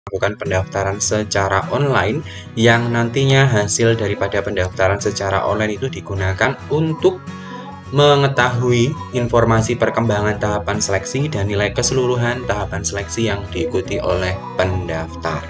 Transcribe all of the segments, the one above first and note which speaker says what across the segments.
Speaker 1: melakukan pendaftaran secara online yang nantinya hasil daripada pendaftaran secara online itu digunakan untuk mengetahui informasi perkembangan tahapan seleksi dan nilai keseluruhan tahapan seleksi yang diikuti oleh pendaftar.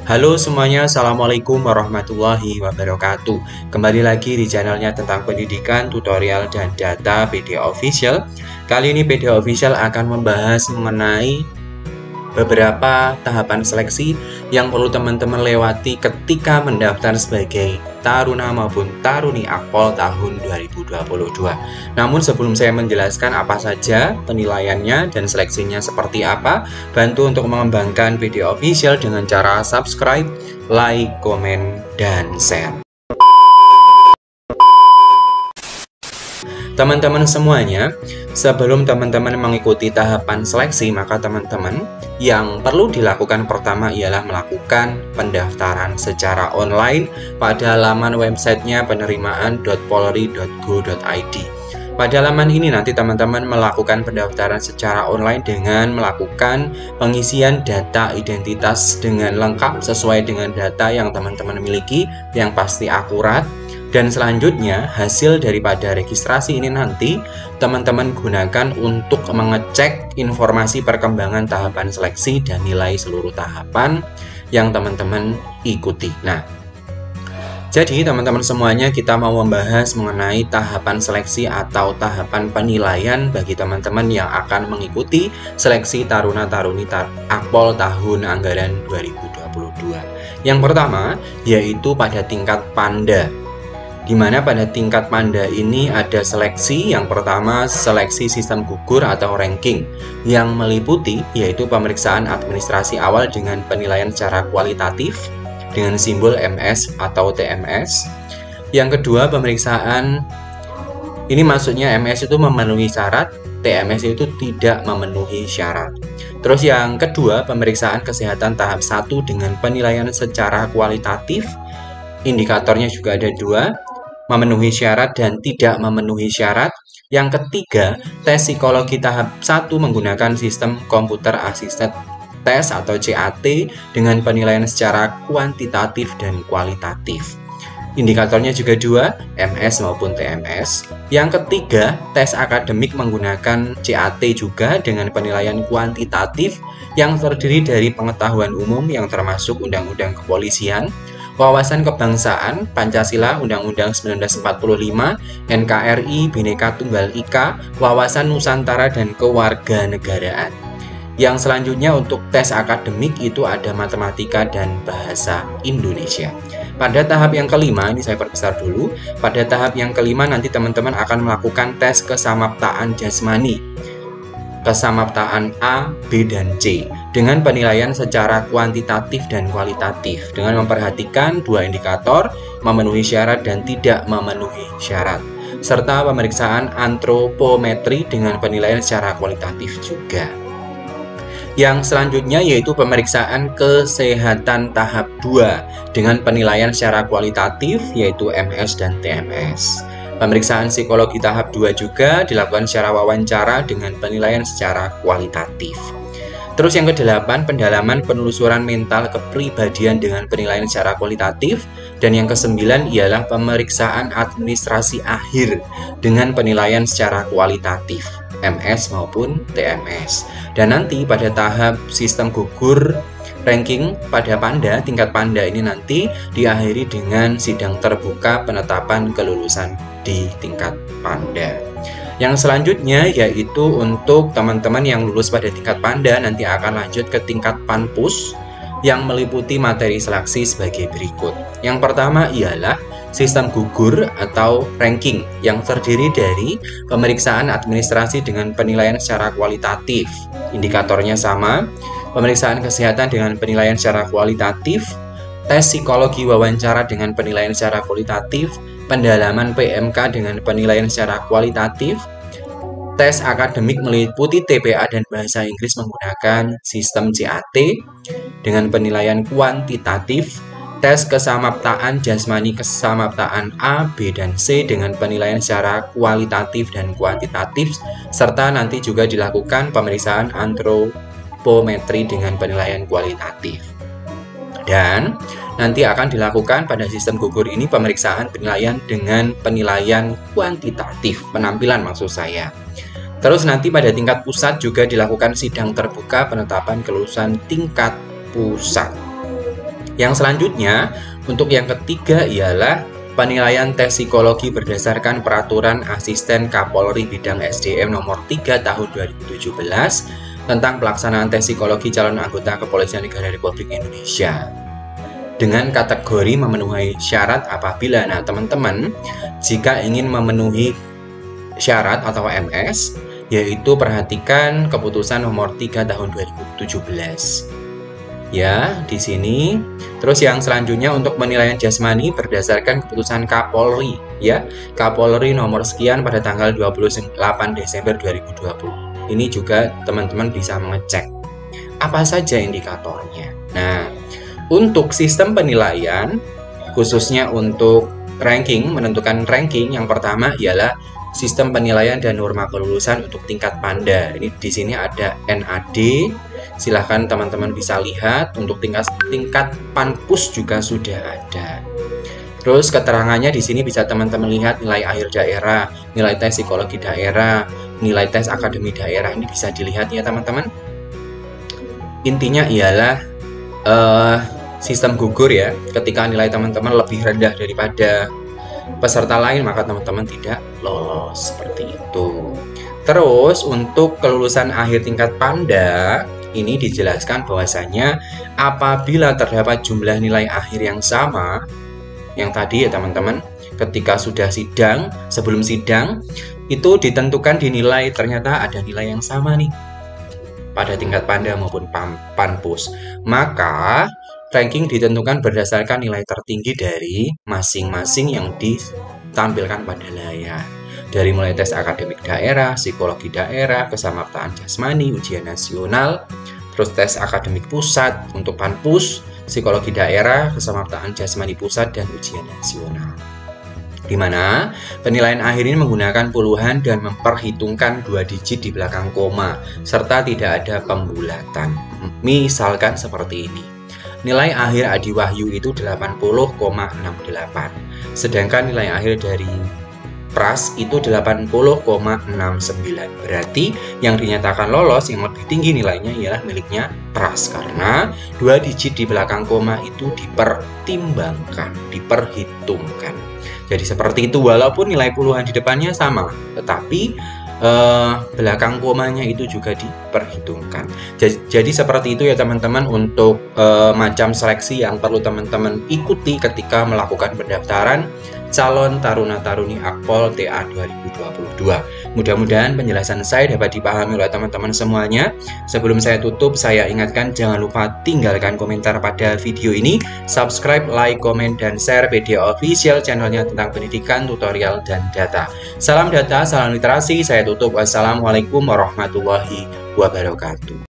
Speaker 1: Halo semuanya, Assalamualaikum warahmatullahi wabarakatuh. Kembali lagi di channelnya tentang pendidikan, tutorial, dan data PD Official. Kali ini PD Official akan membahas mengenai beberapa tahapan seleksi yang perlu teman-teman lewati ketika mendaftar sebagai taruna maupun taruni Akpol tahun 2022. Namun sebelum saya menjelaskan apa saja penilaiannya dan seleksinya seperti apa, bantu untuk mengembangkan video official dengan cara subscribe, like, komen, dan share. Teman-teman semuanya, sebelum teman-teman mengikuti tahapan seleksi, maka teman-teman yang perlu dilakukan pertama ialah melakukan pendaftaran secara online pada laman websitenya penerimaan.polri.go.id. Pada laman ini nanti teman-teman melakukan pendaftaran secara online dengan melakukan pengisian data identitas dengan lengkap sesuai dengan data yang teman-teman miliki, yang pasti akurat. Dan selanjutnya hasil daripada registrasi ini nanti teman-teman gunakan untuk mengecek informasi perkembangan tahapan seleksi dan nilai seluruh tahapan yang teman-teman ikuti. Nah, jadi teman-teman semuanya kita mau membahas mengenai tahapan seleksi atau tahapan penilaian bagi teman-teman yang akan mengikuti seleksi taruna-taruni Akpol tahun anggaran 2022. Yang pertama yaitu pada tingkat Panda, di mana pada tingkat Panda ini ada seleksi. Yang pertama, seleksi sistem gugur atau ranking yang meliputi yaitu pemeriksaan administrasi awal dengan penilaian secara kualitatif dengan simbol MS atau TMS. Yang kedua, pemeriksaan ini maksudnya MS itu memenuhi syarat, TMS itu tidak memenuhi syarat. Terus yang kedua, pemeriksaan kesehatan tahap 1 dengan penilaian secara kualitatif. Indikatornya juga ada 2, memenuhi syarat dan tidak memenuhi syarat. Yang ketiga, tes psikologi tahap 1 menggunakan sistem komputer assisted test atau CAT dengan penilaian secara kuantitatif dan kualitatif. Indikatornya juga 2, MS maupun TMS. Yang ketiga, tes akademik menggunakan CAT juga dengan penilaian kuantitatif yang terdiri dari pengetahuan umum yang termasuk Undang-Undang Kepolisian, wawasan kebangsaan, Pancasila, Undang-Undang 1945, NKRI, Bhinneka Tunggal Ika, wawasan Nusantara, dan kewarganegaraan. Yang selanjutnya untuk tes akademik itu ada matematika dan bahasa Indonesia. Pada tahap yang kelima, ini saya perbesar dulu, pada tahap yang kelima nanti teman-teman akan melakukan tes kesamaptaan jasmani, kesamaptaan A, B, dan C dengan penilaian secara kuantitatif dan kualitatif dengan memperhatikan 2 indikator, memenuhi syarat dan tidak memenuhi syarat, serta pemeriksaan antropometri dengan penilaian secara kualitatif juga. Yang selanjutnya yaitu pemeriksaan kesehatan tahap 2 dengan penilaian secara kualitatif yaitu MS dan TMS. Pemeriksaan psikologi tahap 2 juga dilakukan secara wawancara dengan penilaian secara kualitatif. Terus yang ke-8, pendalaman penelusuran mental kepribadian dengan penilaian secara kualitatif. Dan yang ke-9 ialah pemeriksaan administrasi akhir dengan penilaian secara kualitatif, MS maupun TMS. Dan nanti pada tahap sistem gugur ranking pada Panda, tingkat Panda ini nanti diakhiri dengan sidang terbuka penetapan kelulusan di tingkat Panda. Yang selanjutnya yaitu untuk teman-teman yang lulus pada tingkat Panda nanti akan lanjut ke tingkat Panpus yang meliputi materi seleksi sebagai berikut. Yang pertama ialah sistem gugur atau ranking yang terdiri dari pemeriksaan administrasi dengan penilaian secara kualitatif. Indikatornya sama, pemeriksaan kesehatan dengan penilaian secara kualitatif, tes psikologi wawancara dengan penilaian secara kualitatif, pendalaman PMK dengan penilaian secara kualitatif, Tes akademik meliputi TPA dan bahasa Inggris menggunakan sistem CAT dengan penilaian kuantitatif. Tes kesamaptaan jasmani kesamaptaan A, B, dan C dengan penilaian secara kualitatif dan kuantitatif, serta nanti juga dilakukan pemeriksaan antropometri dengan penilaian kualitatif. Dan nanti akan dilakukan pada sistem gugur ini pemeriksaan penilaian dengan penilaian kuantitatif, penampilan maksud saya. Terus nanti pada tingkat pusat juga dilakukan sidang terbuka penetapan kelulusan tingkat pusat. Yang selanjutnya, untuk yang ketiga ialah penilaian tes psikologi berdasarkan Peraturan Asisten Kapolri Bidang SDM Nomor 3 Tahun 2017 tentang pelaksanaan tes psikologi calon anggota Kepolisian Negara Republik Indonesia. Dengan kategori memenuhi syarat apabila, nah teman-teman, jika ingin memenuhi syarat atau MS, yaitu perhatikan keputusan nomor 3 tahun 2017. Ya, di sini. Terus yang selanjutnya untuk penilaian jasmani berdasarkan keputusan Kapolri, ya. Kapolri nomor sekian pada tanggal 28 Desember 2020. Ini juga teman-teman bisa mengecek apa saja indikatornya. Nah, untuk sistem penilaian khususnya untuk ranking, menentukan ranking yang pertama ialah sistem penilaian dan norma kelulusan untuk tingkat Panda. Ini di sini ada NAD. Silahkan teman-teman bisa lihat. Untuk tingkat Panpus juga sudah ada. Terus keterangannya di sini bisa teman-teman lihat nilai akhir daerah, nilai tes psikologi daerah, nilai tes akademi daerah. Ini bisa dilihat ya teman-teman. Intinya ialah sistem gugur ya. Ketika nilai teman-teman lebih rendah daripada peserta lain, maka teman-teman tidak lolos, seperti itu. Terus untuk kelulusan akhir tingkat Panda, ini dijelaskan bahwasanya apabila terdapat jumlah nilai akhir yang sama, yang tadi ya teman-teman, ketika sudah sidang, sebelum sidang, itu ditentukan dinilai, ternyata ada nilai yang sama nih, pada tingkat Panda maupun Panpus. Maka ranking ditentukan berdasarkan nilai tertinggi dari masing-masing yang ditampilkan pada layar. Dari mulai tes akademik daerah, psikologi daerah, kesamaptaan jasmani, ujian nasional, terus tes akademik pusat untuk Panpus, psikologi daerah, kesamaptaan jasmani pusat, dan ujian nasional. Di mana penilaian akhir ini menggunakan puluhan dan memperhitungkan 2 digit di belakang koma, serta tidak ada pembulatan. Misalkan seperti ini. Nilai akhir Adi Wahyu itu 80,68. Sedangkan nilai akhir dari Pras itu 80,69. Berarti yang dinyatakan lolos yang lebih tinggi nilainya ialah miliknya Pras, karena 2 digit di belakang koma itu dipertimbangkan, diperhitungkan. Jadi seperti itu, walaupun nilai puluhan di depannya sama, tetapi belakang komanya itu juga diperhitungkan. Jadi seperti itu ya teman-teman untuk macam seleksi yang perlu teman-teman ikuti ketika melakukan pendaftaran calon taruna-taruni Akpol TA 2022. Mudah-mudahan penjelasan saya dapat dipahami oleh teman-teman semuanya. Sebelum saya tutup, saya ingatkan jangan lupa tinggalkan komentar pada video ini, subscribe, like, komen, dan share media official channelnya tentang pendidikan, tutorial, dan data. Salam data, salam literasi, saya tutup. Wassalamualaikum warahmatullahi wabarakatuh.